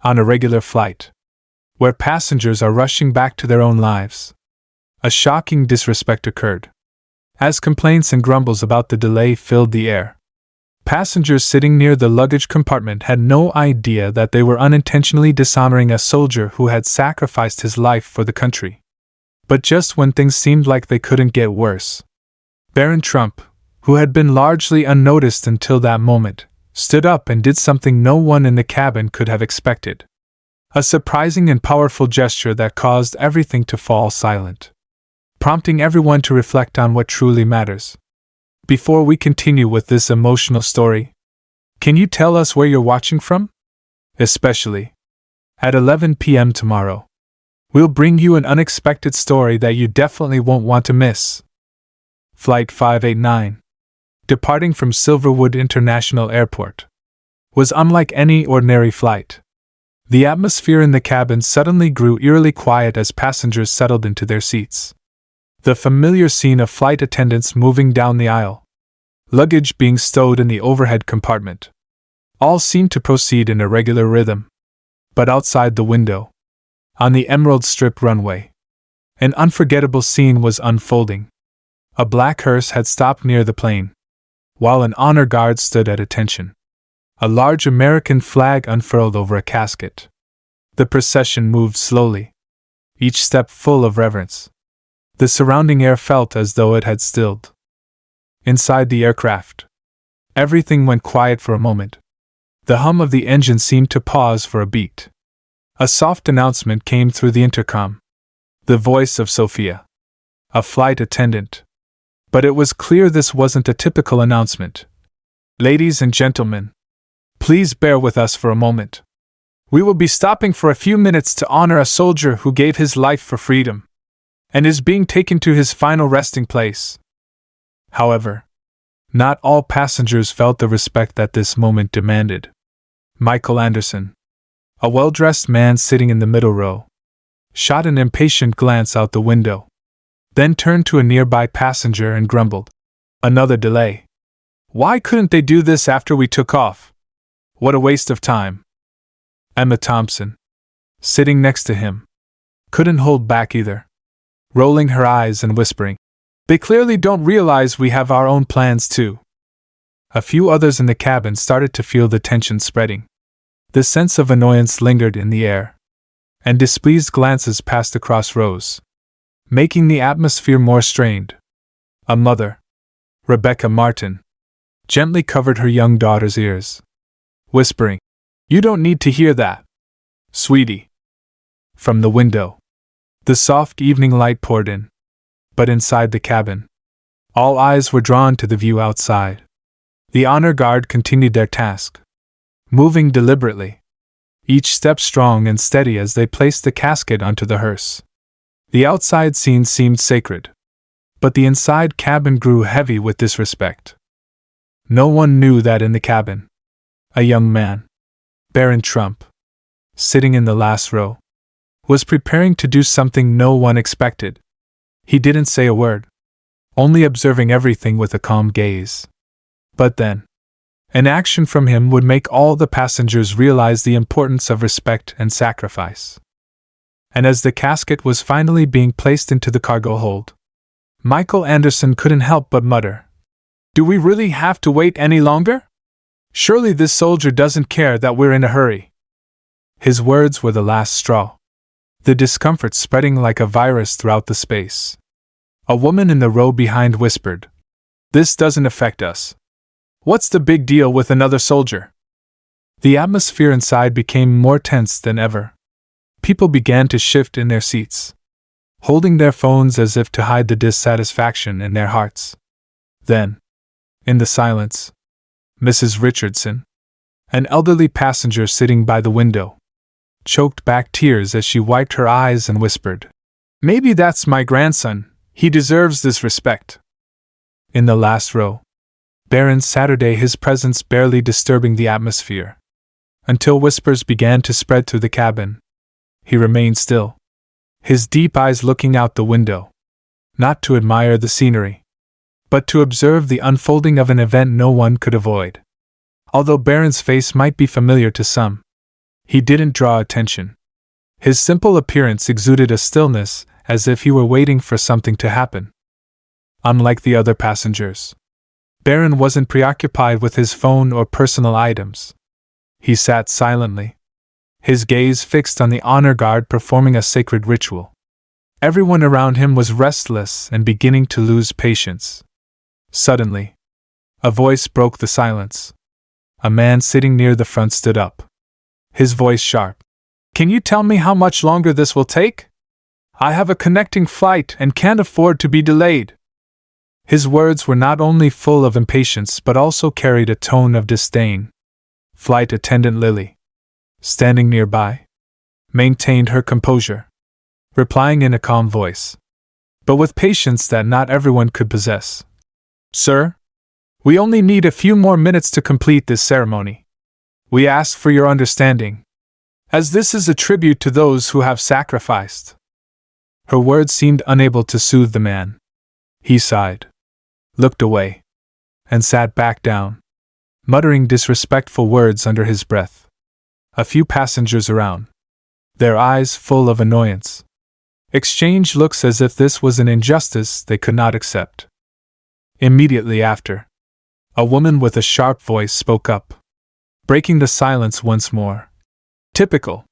on a regular flight, where passengers are rushing back to their own lives. A shocking disrespect occurred. As complaints and grumbles about the delay filled the air, passengers sitting near the luggage compartment had no idea that they were unintentionally dishonoring a soldier who had sacrificed his life for the country. But just when things seemed like they couldn't get worse, Barron Trump, who had been largely unnoticed until that moment, stood up and did something no one in the cabin could have expected. A surprising and powerful gesture that caused everything to fall silent, prompting everyone to reflect on what truly matters. Before we continue with this emotional story, can you tell us where you're watching from? Especially at 11 p.m. tomorrow, we'll bring you an unexpected story that you definitely won't want to miss. Flight 589, departing from Silverwood International Airport, was unlike any ordinary flight. The atmosphere in the cabin suddenly grew eerily quiet as passengers settled into their seats. The familiar scene of flight attendants moving down the aisle, luggage being stowed in the overhead compartment, all seemed to proceed in a regular rhythm. But outside the window, on the Emerald Strip runway, an unforgettable scene was unfolding. A black hearse had stopped near the plane, while an honor guard stood at attention. A large American flag unfurled over a casket. The procession moved slowly, each step full of reverence. The surrounding air felt as though it had stilled. Inside the aircraft, everything went quiet for a moment. The hum of the engine seemed to pause for a beat. A soft announcement came through the intercom. The voice of Sophia, a flight attendant. But it was clear this wasn't a typical announcement. Ladies and gentlemen, please bear with us for a moment. We will be stopping for a few minutes to honor a soldier who gave his life for freedom and is being taken to his final resting place. However, not all passengers felt the respect that this moment demanded. Michael Anderson, a well-dressed man sitting in the middle row, shot an impatient glance out the window, then turned to a nearby passenger and grumbled, "Another delay. Why couldn't they do this after we took off? What a waste of time." Emma Thompson, sitting next to him, couldn't hold back either, rolling her eyes and whispering, "They clearly don't realize we have our own plans too." A few others in the cabin started to feel the tension spreading. The sense of annoyance lingered in the air, and displeased glances passed across rows, making the atmosphere more strained. A mother, Rebecca Martin, gently covered her young daughter's ears, whispering, "You don't need to hear that, sweetie." From the window, the soft evening light poured in, but inside the cabin, all eyes were drawn to the view outside. The honor guard continued their task, moving deliberately, each step strong and steady as they placed the casket onto the hearse. The outside scene seemed sacred, but the inside cabin grew heavy with disrespect. No one knew that in the cabin, a young man, Barron Trump, sitting in the last row, was preparing to do something no one expected. He didn't say a word, only observing everything with a calm gaze. But then, an action from him would make all the passengers realize the importance of respect and sacrifice. And as the casket was finally being placed into the cargo hold, Michael Anderson couldn't help but mutter, "Do we really have to wait any longer? Surely this soldier doesn't care that we're in a hurry." His words were the last straw, the discomfort spreading like a virus throughout the space. A woman in the row behind whispered, "This doesn't affect us. What's the big deal with another soldier?" The atmosphere inside became more tense than ever. People began to shift in their seats, holding their phones as if to hide the dissatisfaction in their hearts. Then, in the silence, Mrs. Richardson, an elderly passenger sitting by the window, choked back tears as she wiped her eyes and whispered, "Maybe that's my grandson. He deserves this respect." In the last row, Barron Saturday, his presence barely disturbing the atmosphere, until whispers began to spread through the cabin. He remained still, his deep eyes looking out the window, not to admire the scenery, but to observe the unfolding of an event no one could avoid. Although Barron's face might be familiar to some, He didn't draw attention. His simple appearance exuded a stillness, as if he were waiting for something to happen. Unlike the other passengers, Barron wasn't preoccupied with his phone or personal items. He sat silently, his gaze fixed on the honor guard performing a sacred ritual. Everyone around him was restless and beginning to lose patience. Suddenly, a voice broke the silence. A man sitting near the front stood up, his voice sharp. "Can you tell me how much longer this will take? I have a connecting flight and can't afford to be delayed." His words were not only full of impatience but also carried a tone of disdain. Flight attendant Lily, standing nearby, maintained her composure, replying in a calm voice, but with patience that not everyone could possess. "Sir, we only need a few more minutes to complete this ceremony. We ask for your understanding, as this is a tribute to those who have sacrificed." Her words seemed unable to soothe the man. He sighed, looked away, and sat back down, muttering disrespectful words under his breath. A few passengers around, their eyes full of annoyance, exchanged looks as if this was an injustice they could not accept. Immediately after, a woman with a sharp voice spoke up, breaking the silence once more. "Typical.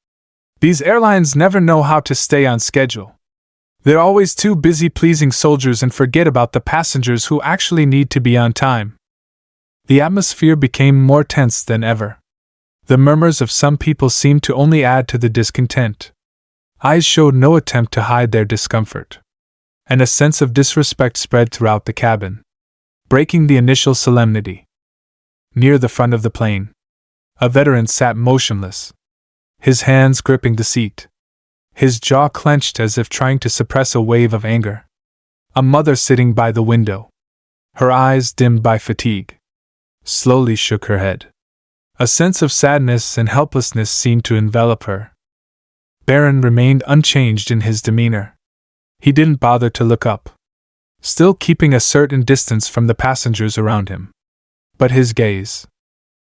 These airlines never know how to stay on schedule. They're always too busy pleasing soldiers and forget about the passengers who actually need to be on time." The atmosphere became more tense than ever. The murmurs of some people seemed to only add to the discontent. Eyes showed no attempt to hide their discomfort, and a sense of disrespect spread throughout the cabin, breaking the initial solemnity. Near the front of the plane, a veteran sat motionless, his hands gripping the seat, his jaw clenched as if trying to suppress a wave of anger. A mother sitting by the window, her eyes dimmed by fatigue, slowly shook her head. A sense of sadness and helplessness seemed to envelop her. Barron remained unchanged in his demeanor. He didn't bother to look up, still keeping a certain distance from the passengers around him. But his gaze,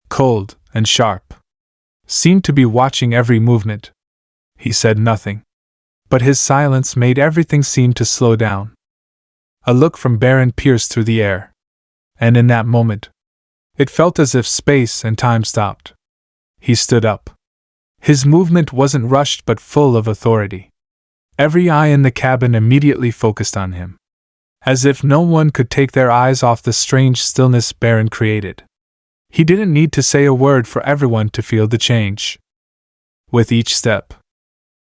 cold and sharp, seemed to be watching every movement. He said nothing, but his silence made everything seem to slow down. A look from Barron pierced through the air, and in that moment, it felt as if space and time stopped. He stood up. His movement wasn't rushed but full of authority. Every eye in the cabin immediately focused on him, as if no one could take their eyes off the strange stillness Barron created. He didn't need to say a word for everyone to feel the change. With each step,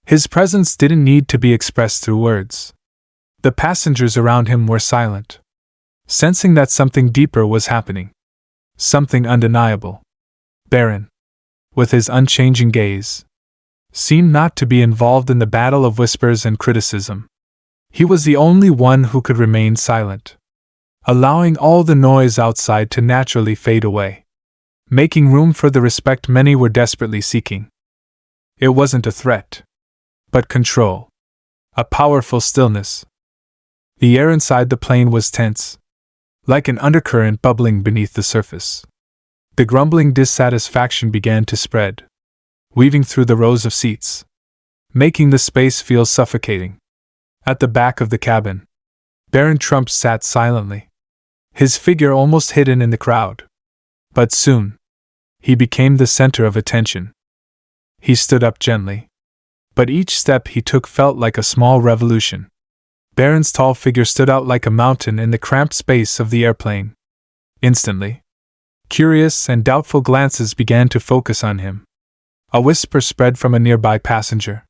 his presence didn't need to be expressed through words. The passengers around him were silent, sensing that something deeper was happening. Something undeniable. Barron, with his unchanging gaze, seemed not to be involved in the battle of whispers and criticism. He was the only one who could remain silent, allowing all the noise outside to naturally fade away, making room for the respect many were desperately seeking. It wasn't a threat, but control. A powerful stillness. The air inside the plane was tense, like an undercurrent bubbling beneath the surface. The grumbling dissatisfaction began to spread, weaving through the rows of seats, making the space feel suffocating. At the back of the cabin, Barron Trump sat silently, his figure almost hidden in the crowd. But soon, he became the center of attention. He stood up gently, but each step he took felt like a small revolution. Barron's tall figure stood out like a mountain in the cramped space of the airplane. Instantly, curious and doubtful glances began to focus on him. A whisper spread from a nearby passenger,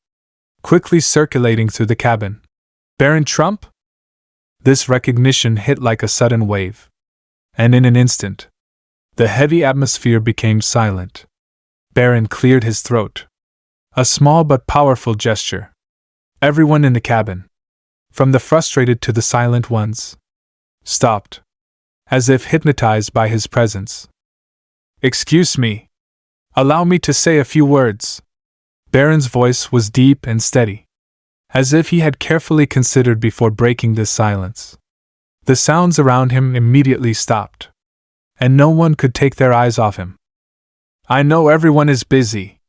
quickly circulating through the cabin. "Barron Trump?" This recognition hit like a sudden wave, and in an instant, the heavy atmosphere became silent. Barron cleared his throat. A small but powerful gesture. Everyone in the cabin, from the frustrated to the silent ones, stopped, as if hypnotized by his presence. "Excuse me. Allow me to say a few words." Barron's voice was deep and steady, as if he had carefully considered before breaking this silence. The sounds around him immediately stopped, and no one could take their eyes off him. "I know everyone is busy,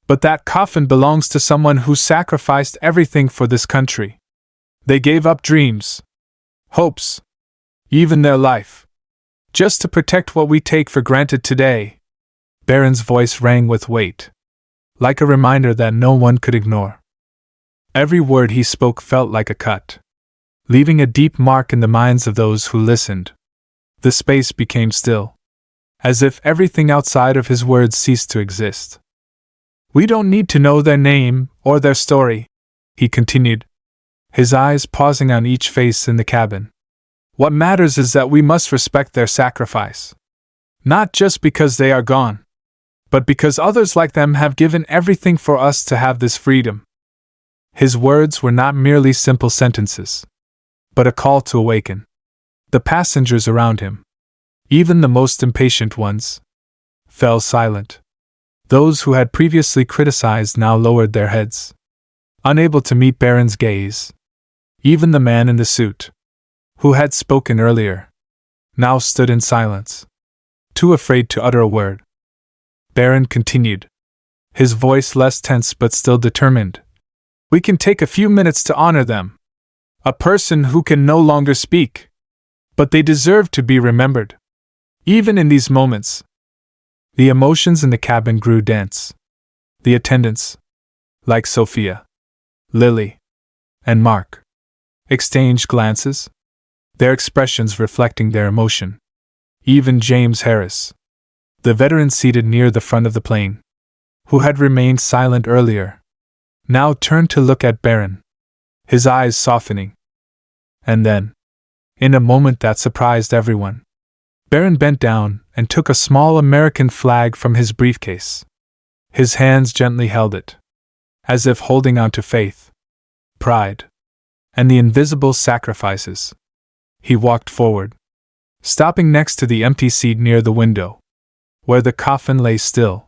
But that coffin belongs to someone who sacrificed everything for this country. They gave up dreams, hopes, even their life, just to protect what we take for granted today. Barron's voice rang with weight, like a reminder that no one could ignore. Every word he spoke felt like a cut, leaving a deep mark in the minds of those who listened. The space became still, as if everything outside of his words ceased to exist. We don't need to know their name or their story, he continued, his eyes pausing on each face in the cabin. What matters is that we must respect their sacrifice. Not just because they are gone, but because others like them have given everything for us to have this freedom. His words were not merely simple sentences, but a call to awaken. The passengers around him, even the most impatient ones, fell silent. Those who had previously criticized now lowered their heads, unable to meet Barron's gaze. Even the man in the suit, who had spoken earlier, now stood in silence, too afraid to utter a word. Barron continued, his voice less tense but still determined. We can take a few minutes to honor them. A person who can no longer speak. But they deserve to be remembered. Even in these moments. The emotions in the cabin grew dense. The attendants, like Sophia, Lily, and Mark, exchanged glances, their expressions reflecting their emotion. Even James Harris, the veteran seated near the front of the plane, who had remained silent earlier, now turned to look at Barron, his eyes softening. And then, in a moment that surprised everyone, Barron bent down and took a small American flag from his briefcase. His hands gently held it, as if holding on to faith, pride, and the invisible sacrifices. He walked forward, stopping next to the empty seat near the window, where the coffin lay still.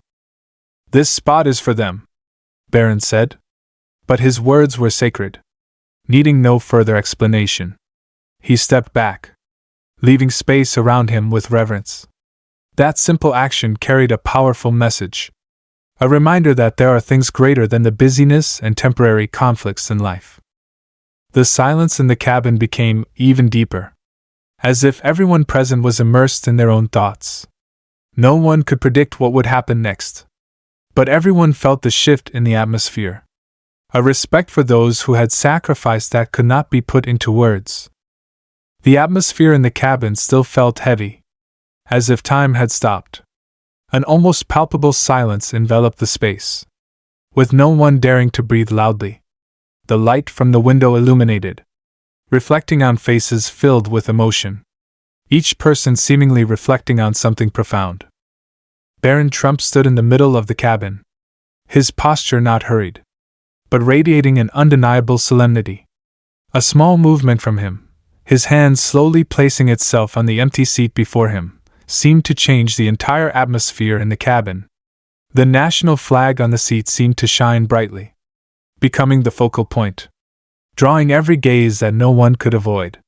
This spot is for them, Barron said, but his words were sacred, needing no further explanation. He stepped back, leaving space around him with reverence. That simple action carried a powerful message, a reminder that there are things greater than the busyness and temporary conflicts in life. The silence in the cabin became even deeper, as if everyone present was immersed in their own thoughts. No one could predict what would happen next, but everyone felt the shift in the atmosphere, a respect for those who had sacrificed that could not be put into words. The atmosphere in the cabin still felt heavy, as if time had stopped. An almost palpable silence enveloped the space, with no one daring to breathe loudly. The light from the window illuminated, reflecting on faces filled with emotion, each person seemingly reflecting on something profound. Barron Trump stood in the middle of the cabin, his posture not hurried, but radiating an undeniable solemnity. A small movement from him, his hand slowly placing itself on the empty seat before him, seemed to change the entire atmosphere in the cabin. The national flag on the seat seemed to shine brightly, becoming the focal point, drawing every gaze that no one could avoid.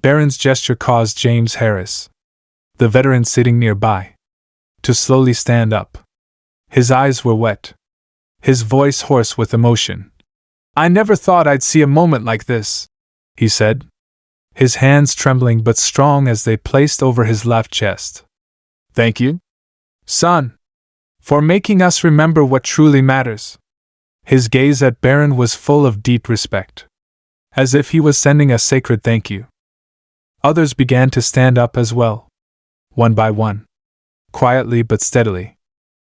Barron's gesture caused James Harris, the veteran sitting nearby, to slowly stand up. His eyes were wet, his voice hoarse with emotion. I never thought I'd see a moment like this, he said, his hands trembling but strong as they placed over his left chest. Thank you, son, for making us remember what truly matters. His gaze at Barron was full of deep respect, as if he was sending a sacred thank you. Others began to stand up as well, one by one, quietly but steadily.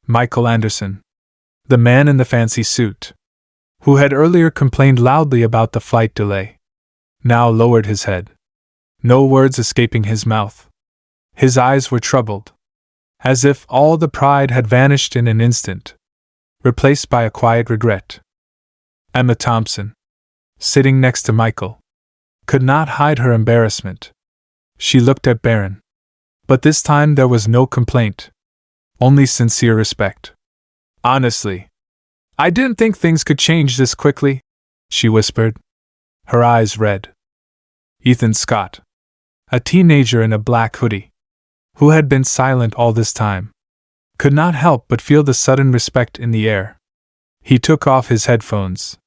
Michael Anderson, the man in the fancy suit, who had earlier complained loudly about the flight delay, now lowered his head, no words escaping his mouth. His eyes were troubled, as if all the pride had vanished in an instant, replaced by a quiet regret. Emma Thompson, sitting next to Michael, could not hide her embarrassment. She looked at Barron, but this time there was no complaint, only sincere respect. Honestly, I didn't think things could change this quickly, she whispered, her eyes red. Ethan Scott, a teenager in a black hoodie, who had been silent all this time, could not help but feel the sudden respect in the air. He took off his headphones.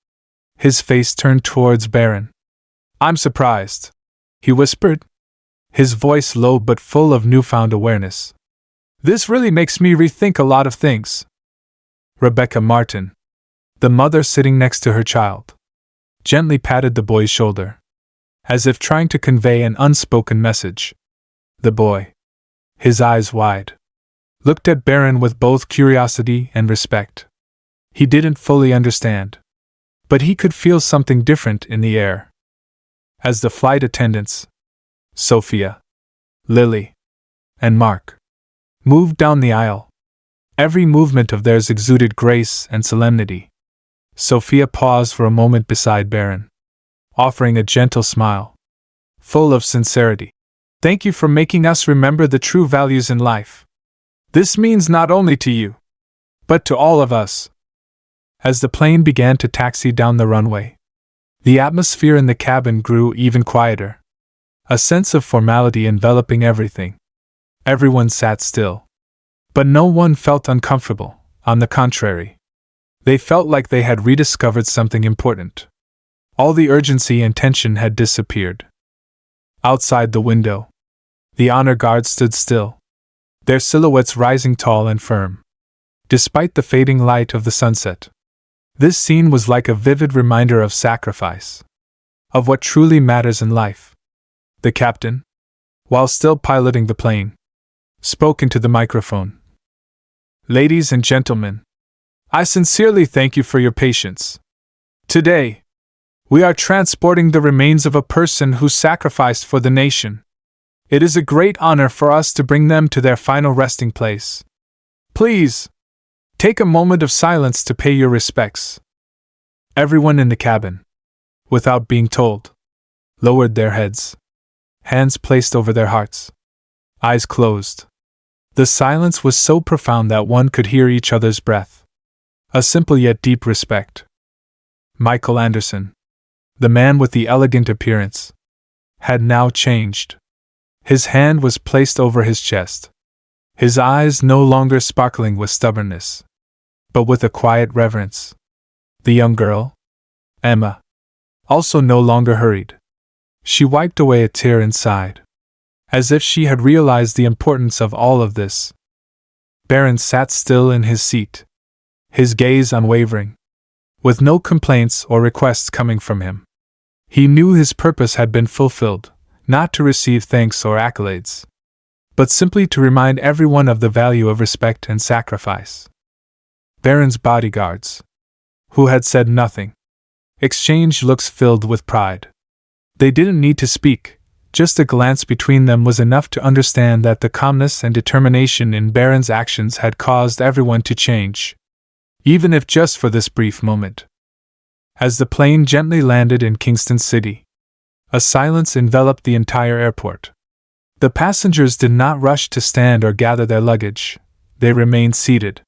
His face turned towards Barron. "I'm surprised," he whispered, his voice low but full of newfound awareness. "This really makes me rethink a lot of things." Rebecca Martin, the mother sitting next to her child, gently patted the boy's shoulder, as if trying to convey an unspoken message. The boy, his eyes wide, looked at Barron with both curiosity and respect. He didn't fully understand, but he could feel something different in the air. As the flight attendants, Sophia, Lily, and Mark, moved down the aisle, every movement of theirs exuded grace and solemnity. Sophia paused for a moment beside Barron, offering a gentle smile, full of sincerity. "Thank you for making us remember the true values in life. This means not only to you, but to all of us." As the plane began to taxi down the runway, the atmosphere in the cabin grew even quieter, a sense of formality enveloping everything. Everyone sat still, but no one felt uncomfortable. On the contrary, they felt like they had rediscovered something important. All the urgency and tension had disappeared. Outside the window, the honor guard stood still, their silhouettes rising tall and firm, despite the fading light of the sunset. This scene was like a vivid reminder of sacrifice, of what truly matters in life. The captain, while still piloting the plane, spoke into the microphone. "Ladies and gentlemen, I sincerely thank you for your patience. Today, we are transporting the remains of a person who sacrificed for the nation. It is a great honor for us to bring them to their final resting place. Please, take a moment of silence to pay your respects." Everyone in the cabin, without being told, lowered their heads, hands placed over their hearts, eyes closed. The silence was so profound that one could hear each other's breath. A simple yet deep respect. Michael Anderson, the man with the elegant appearance, had now changed. His hand was placed over his chest, his eyes no longer sparkling with stubbornness, but with a quiet reverence. The young girl, Emma, also no longer hurried. She wiped away a tear and sighed, as if she had realized the importance of all of this. Barron sat still in his seat, his gaze unwavering, with no complaints or requests coming from him. He knew his purpose had been fulfilled, not to receive thanks or accolades, but simply to remind everyone of the value of respect and sacrifice. Barron's bodyguards, who had said nothing, exchanged looks filled with pride. They didn't need to speak, just a glance between them was enough to understand that the calmness and determination in Barron's actions had caused everyone to change, even if just for this brief moment. As the plane gently landed in Kingston City, a silence enveloped the entire airport. The passengers did not rush to stand or gather their luggage. They remained seated,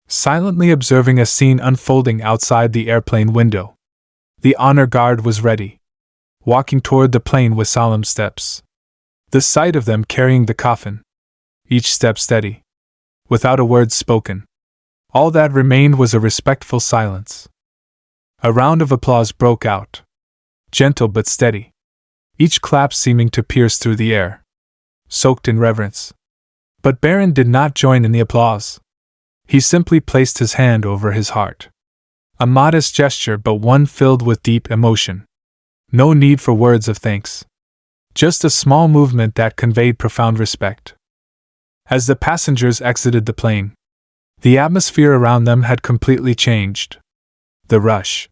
silently observing a scene unfolding outside the airplane window. The honor guard was ready, walking toward the plane with solemn steps. The sight of them carrying the coffin, each step steady, without a word spoken. All that remained was a respectful silence. A round of applause broke out, gentle but steady, each clap seeming to pierce through the air, soaked in reverence. But Barron did not join in the applause. He simply placed his hand over his heart. A modest gesture, but one filled with deep emotion. No need for words of thanks. Just a small movement that conveyed profound respect. As the passengers exited the plane, the atmosphere around them had completely changed. The rush,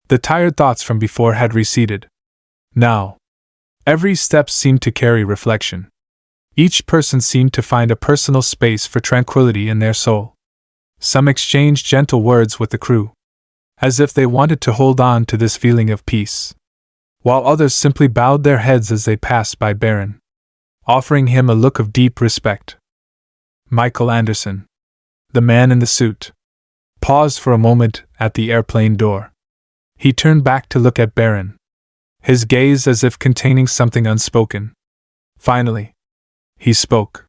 the tired thoughts from before had receded. Now, every step seemed to carry reflection. Each person seemed to find a personal space for tranquility in their soul. Some exchanged gentle words with the crew, as if they wanted to hold on to this feeling of peace, while others simply bowed their heads as they passed by Barron, offering him a look of deep respect. Michael Anderson, the man in the suit, paused for a moment at the airplane door. He turned back to look at Barron, his gaze as if containing something unspoken. Finally, he spoke,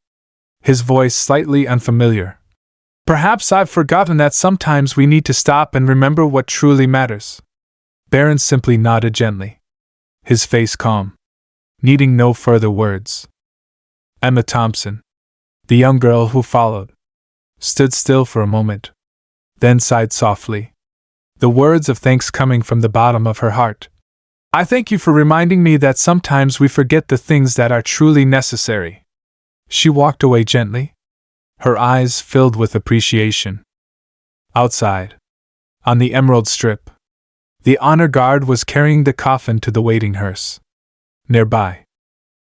his voice slightly unfamiliar. Perhaps I've forgotten that sometimes we need to stop and remember what truly matters. Barron simply nodded gently, his face calm, needing no further words. Emma Thompson, the young girl who followed, stood still for a moment, then sighed softly, the words of thanks coming from the bottom of her heart. I thank you for reminding me that sometimes we forget the things that are truly necessary. She walked away gently, her eyes filled with appreciation. Outside, on the Emerald Strip, the honor guard was carrying the coffin to the waiting hearse. Nearby,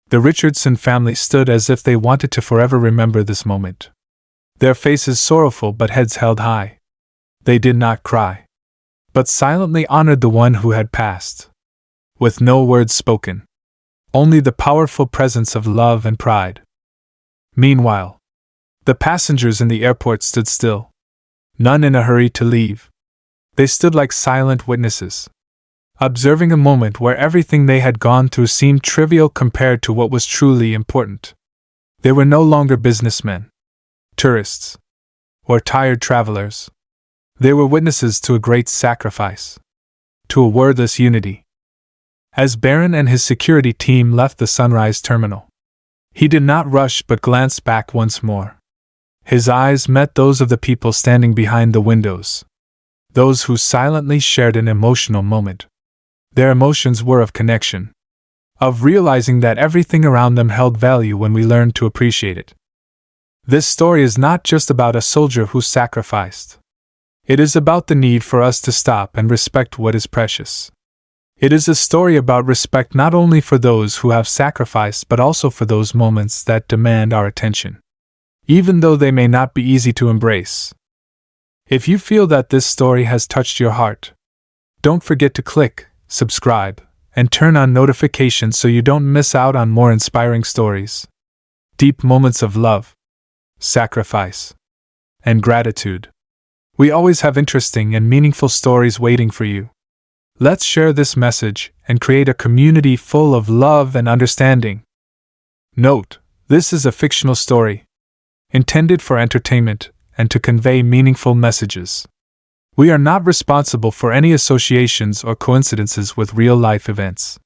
the Richardson family stood as if they wanted to forever remember this moment. Their faces sorrowful but heads held high. They did not cry, but silently honored the one who had passed. With no words spoken, only the powerful presence of love and pride. Meanwhile, the passengers in the airport stood still, none in a hurry to leave. They stood like silent witnesses, observing a moment where everything they had gone through seemed trivial compared to what was truly important. They were no longer businessmen, tourists, or tired travelers. They were witnesses to a great sacrifice, to a wordless unity. As Barron and his security team left the Sunrise Terminal, he did not rush but glanced back once more. His eyes met those of the people standing behind the windows, those who silently shared an emotional moment. Their emotions were of connection, of realizing that everything around them held value when we learned to appreciate it. This story is not just about a soldier who sacrificed. It is about the need for us to stop and respect what is precious. It is a story about respect not only for those who have sacrificed but also for those moments that demand our attention, even though they may not be easy to embrace. If you feel that this story has touched your heart, don't forget to click subscribe and turn on notifications so you don't miss out on more inspiring stories. Deep moments of love, sacrifice, and gratitude. We always have interesting and meaningful stories waiting for you. Let's share this message and create a community full of love and understanding. Note, this is a fictional story, intended for entertainment and to convey meaningful messages. We are not responsible for any associations or coincidences with real-life events.